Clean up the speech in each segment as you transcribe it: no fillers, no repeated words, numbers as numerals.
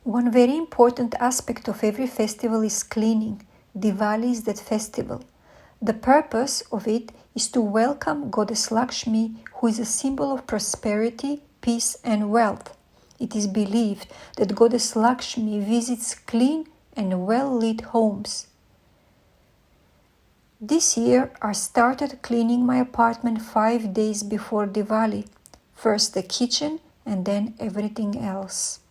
One very important aspect of every festival is cleaning. Diwali is that festival. The purpose of it is to welcome Goddess Lakshmi, who is a symbol of prosperity, peace and wealth. It is believed that Goddess Lakshmi visits clean and well-lit homes. This year I started cleaning my apartment 5 days before Diwali. First the kitchen and then everything else.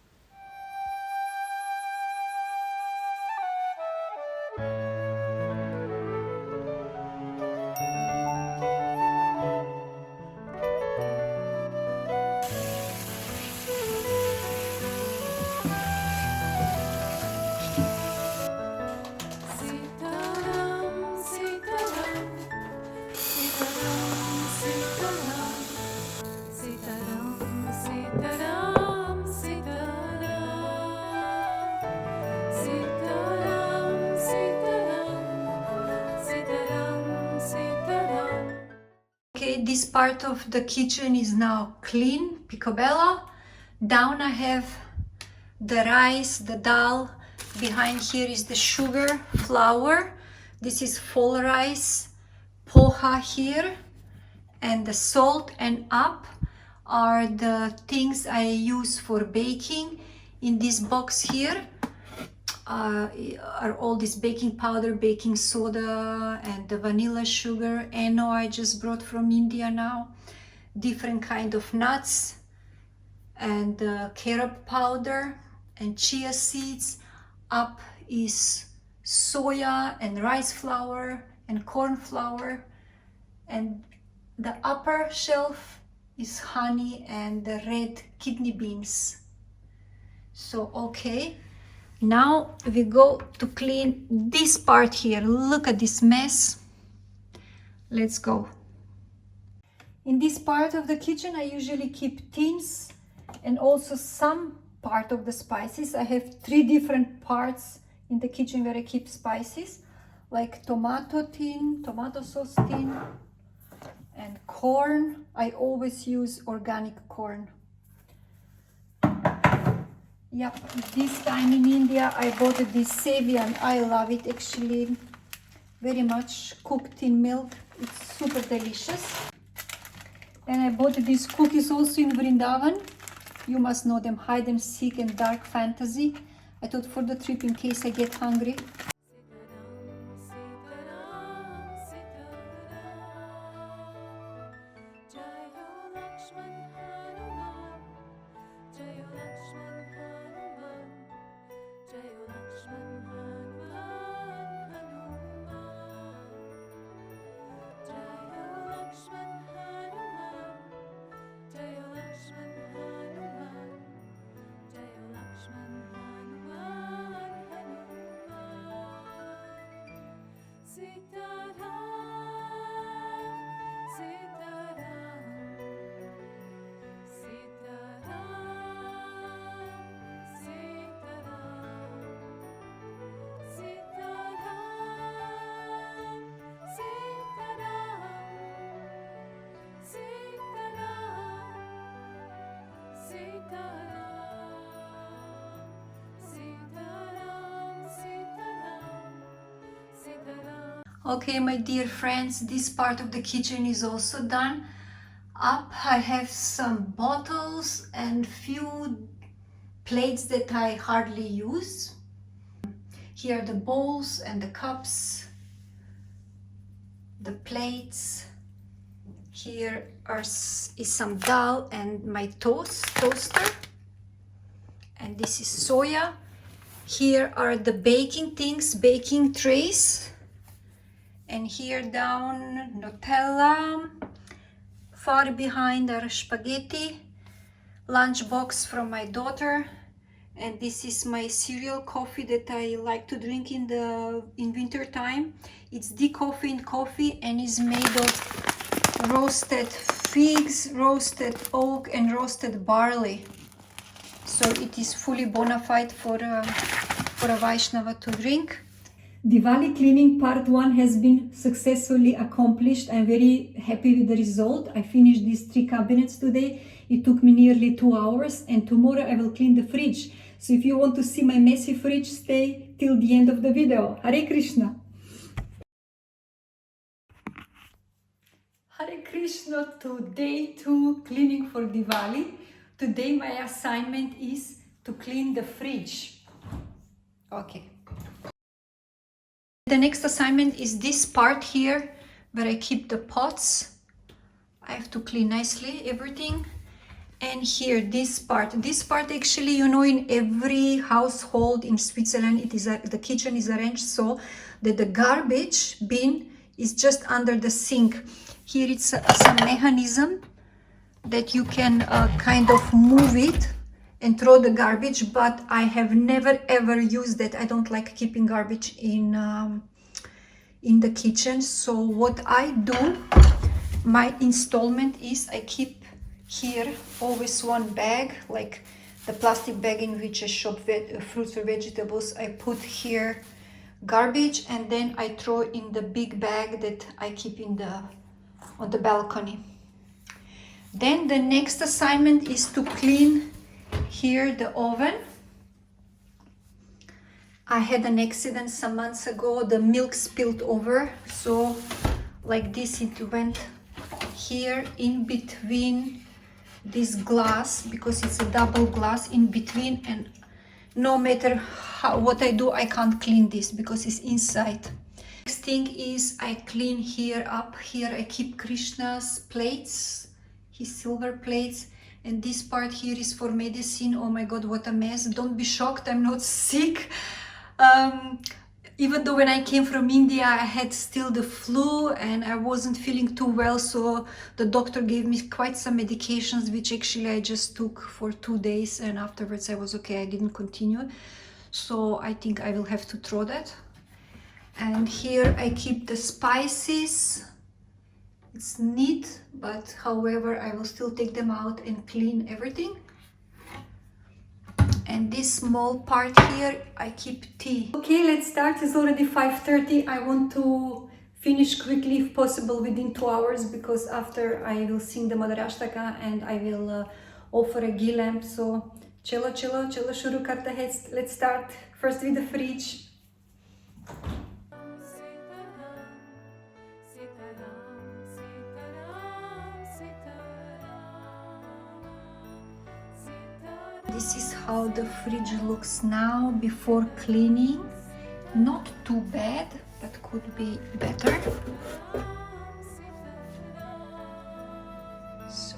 Okay, this part of the kitchen is now clean, picobello. Down I have the rice, the dal. Behind here is the sugar, flour. This is full rice, poha here. And the salt and up are the things I use for baking. In this box here are all this baking powder, baking soda and the vanilla sugar. Eno I just brought from India now. Different kind of nuts and carob powder and chia seeds. Up is soya and rice flour and corn flour, and the upper shelf is honey and the red kidney beans. So okay, now we go to clean this part here. Look at this mess. Let's go. In this part of the kitchen I usually keep tins and also some part of the spices. I have 3 different parts in the kitchen where I keep spices, like tomato tin, tomato sauce tin, and corn. I always use organic corn. Yep, this time in India I bought this Sevian. I love it actually very much, cooked in milk. It's super delicious. And I bought these cookies also in Vrindavan. You must know them, hide and seek and dark fantasy. I thought for the trip in case I get hungry. Okay, my dear friends, this part of the kitchen is also done. Up I have some bottles and few plates that I hardly use. Here are the bowls and the cups, the plates. Here is some dal and my toaster. And this is soya. Here are the baking things, baking trays. And here down, Nutella. Far behind are spaghetti, lunch box from my daughter. And this is my cereal coffee that I like to drink in winter time. It's decaffeinated coffee and is made of roasted figs, roasted oak and roasted barley. So it is fully bona fide for a Vaishnava to drink. Diwali cleaning part 1 has been successfully accomplished. I'm very happy with the result. I finished these 3 cabinets today. It took me nearly 2 hours, and tomorrow I will clean the fridge. So if you want to see my messy fridge, stay till the end of the video. Hare Krishna! Hare Krishna to day 2 cleaning for Diwali. Today my assignment is to clean the fridge. Okay. The next assignment is this part here where I keep the pots. I have to clean nicely everything. And here this part actually, you know, in every household in Switzerland, the kitchen is arranged so that the garbage bin is just under the sink. Here it's some mechanism that you can kind of move it and throw the garbage, but I have never ever used that. I don't like keeping garbage in the kitchen. So what I do, my installment is I keep here always one bag, like the plastic bag in which I shop fruits or vegetables. I put here garbage, and then I throw in the big bag that I keep on the balcony. Then the next assignment is to clean here the oven. I had an accident some months ago. The milk spilled over, so like this it went here in between this glass, because it's a double glass in between, and no matter what I do, I can't clean this because it's inside. Next thing is I clean here up. Here I keep Krishna's plates, his silver plates, and this part here is for medicine. Oh my god, what a mess. Don't be shocked, I'm not sick. Even though when I came from India, I had still the flu and I wasn't feeling too well, so the doctor gave me quite some medications, which actually I just took for 2 days, and afterwards I was okay. I didn't continue, so I think I will have to throw that. And here I keep the spices. It's neat, but however, I will still take them out and clean everything. And this small part here, I keep tea. Okay, let's start. It's already 5:30. I want to finish quickly, if possible, within 2 hours, because after I will sing the Mother Ashtaka and I will offer a ghee lamp. So, chalo, chalo, chalo, shuru karta hai. Let's start first with the fridge. This is how the fridge looks now before cleaning. Not too bad, but could be better. So.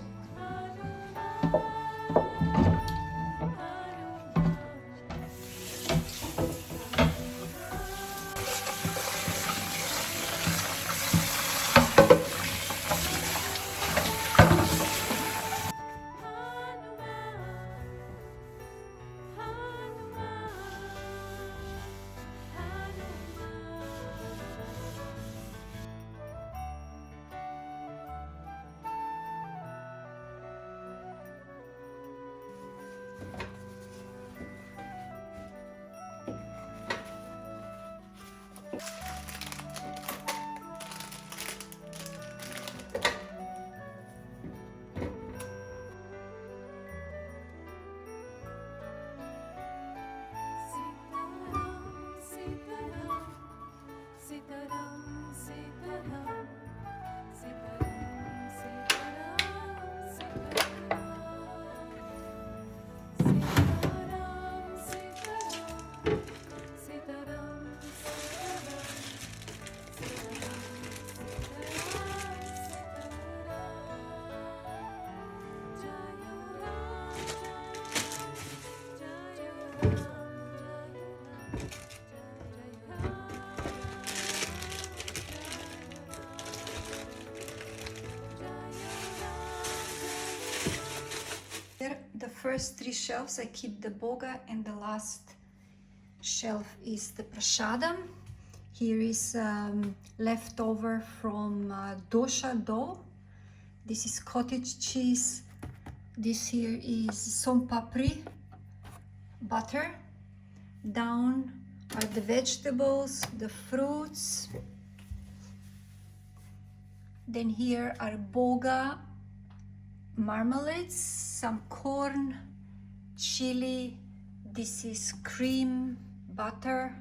The first 3 shelves I keep the boga, and the last shelf is the prasadam. Here is leftover from dosha dough. This is cottage cheese. This here is som papri, butter. Down are the vegetables, the fruits. Then here are boga, marmalades, some corn, chili, this is cream, butter,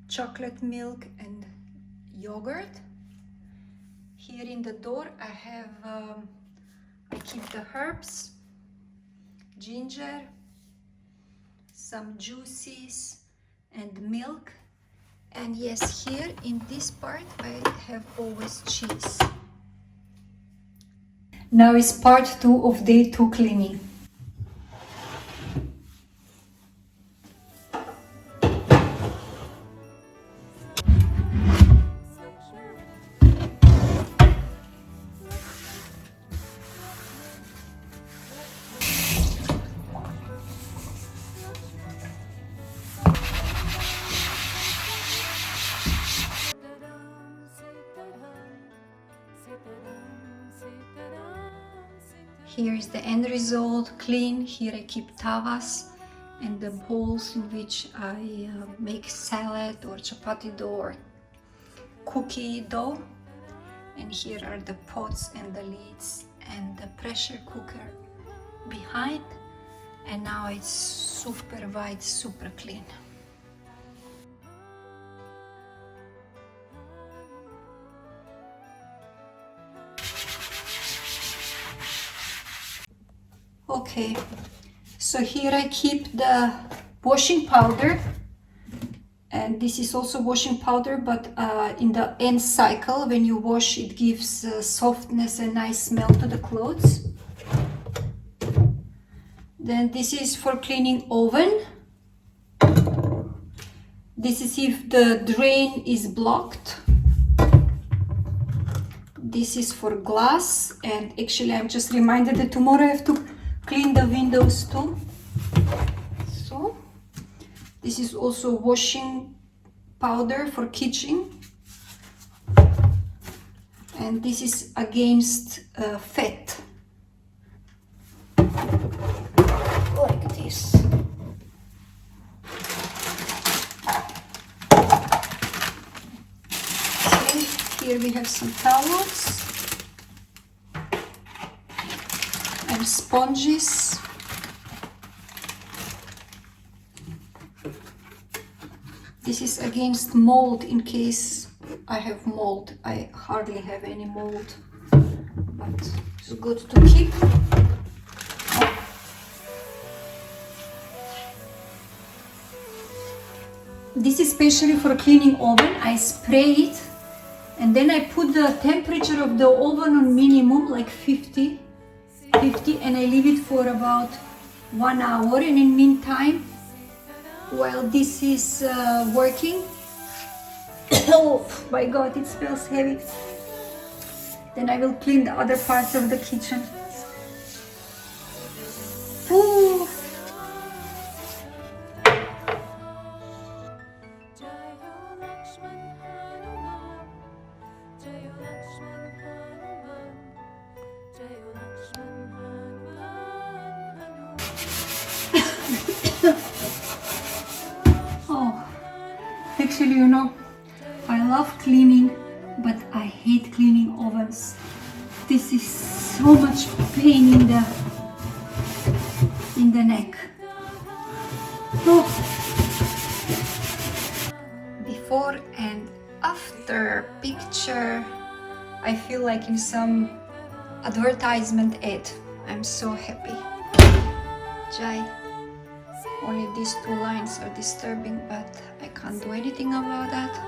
chocolate milk and yogurt. Here in the door I have, I keep the herbs, ginger, some juices and milk. And yes, here in this part I have always cheese. Now is part 2 of day 2 cleaning. Here is the end result, clean. Here I keep tavas and the bowls in which I make salad or chapati dough or cookie dough. And here are the pots and the lids and the pressure cooker behind. And now it's super white, super clean. Okay, so here I keep the washing powder, and this is also washing powder, but in the end cycle, when you wash, it gives softness and nice smell to the clothes. Then this is for cleaning oven. This is if the drain is blocked. This is for glass, and actually I'm just reminded that tomorrow I have to clean the windows too. So this is also washing powder for kitchen, and this is against fat, like this. Okay, here we have some towels and sponges. This is against mold, in case I have mold. I hardly have any mold, but it's good to keep. This is especially for cleaning oven. I spray it and then I put the temperature of the oven on minimum, like 50, and I leave it for about 1 hour. And in meantime, while this is working, oh my god, it smells heavy. Then I will clean the other parts of the kitchen. Ooh. Oh, actually, you know, I love cleaning, but I hate cleaning ovens. This is so much pain in the neck. Oh. Before and after picture, I feel like in some advertisement ad. I'm so happy. Jai. Only these 2 lines are disturbing, but I can't do anything about that.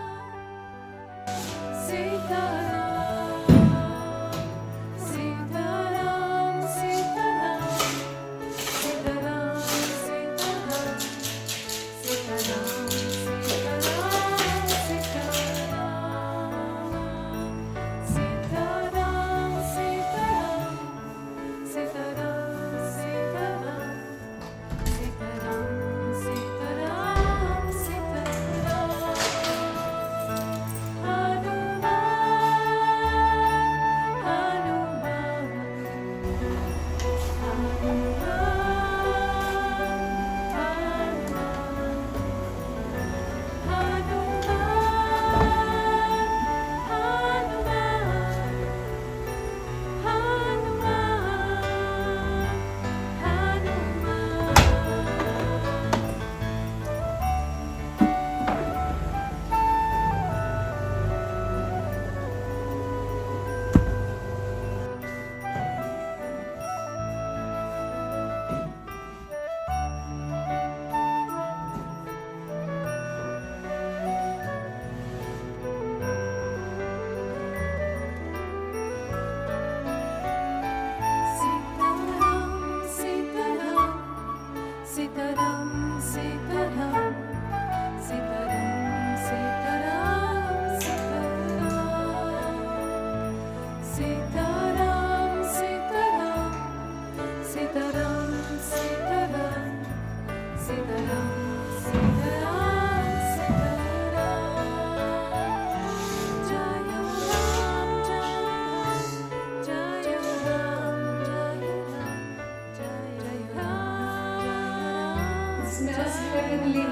Sitaram, Sitaram, Sitaram, Sitaram, Sitaram, Sitaram, Sitaram, Sitaram, Sitaram, Sitaram, Sitaram, Sitaram, Jaya Ram, Jaya Ram, Jaya Ram, Jaya Ram. It smells heavenly.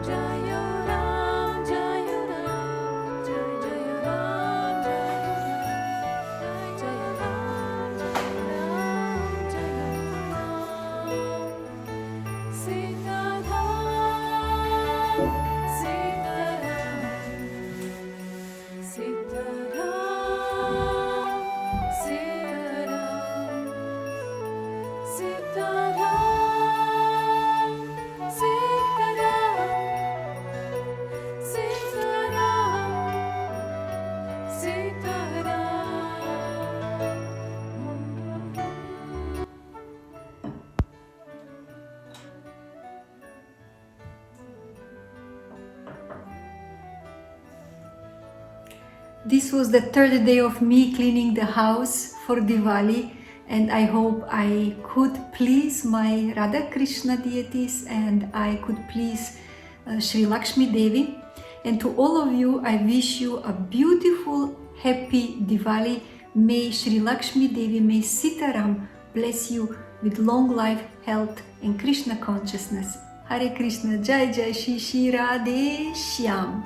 Jaya Ram, Jaya Ram, Jaya Ram, Jaya Ram, Jaya Ram. Sitaram, Sitaram, Sitaram, Sitaram, Sitaram, Sitaram, This was the third day of me cleaning the house for Diwali, and I hope I could please my Radha Krishna deities and I could please Sri Lakshmi Devi. And to all of you, I wish you a beautiful, happy Diwali. May Sri Lakshmi Devi, may Sitaram bless you with long life, health and Krishna consciousness. Hare Krishna, Jai Jai Shri Shri Radhe Shyam.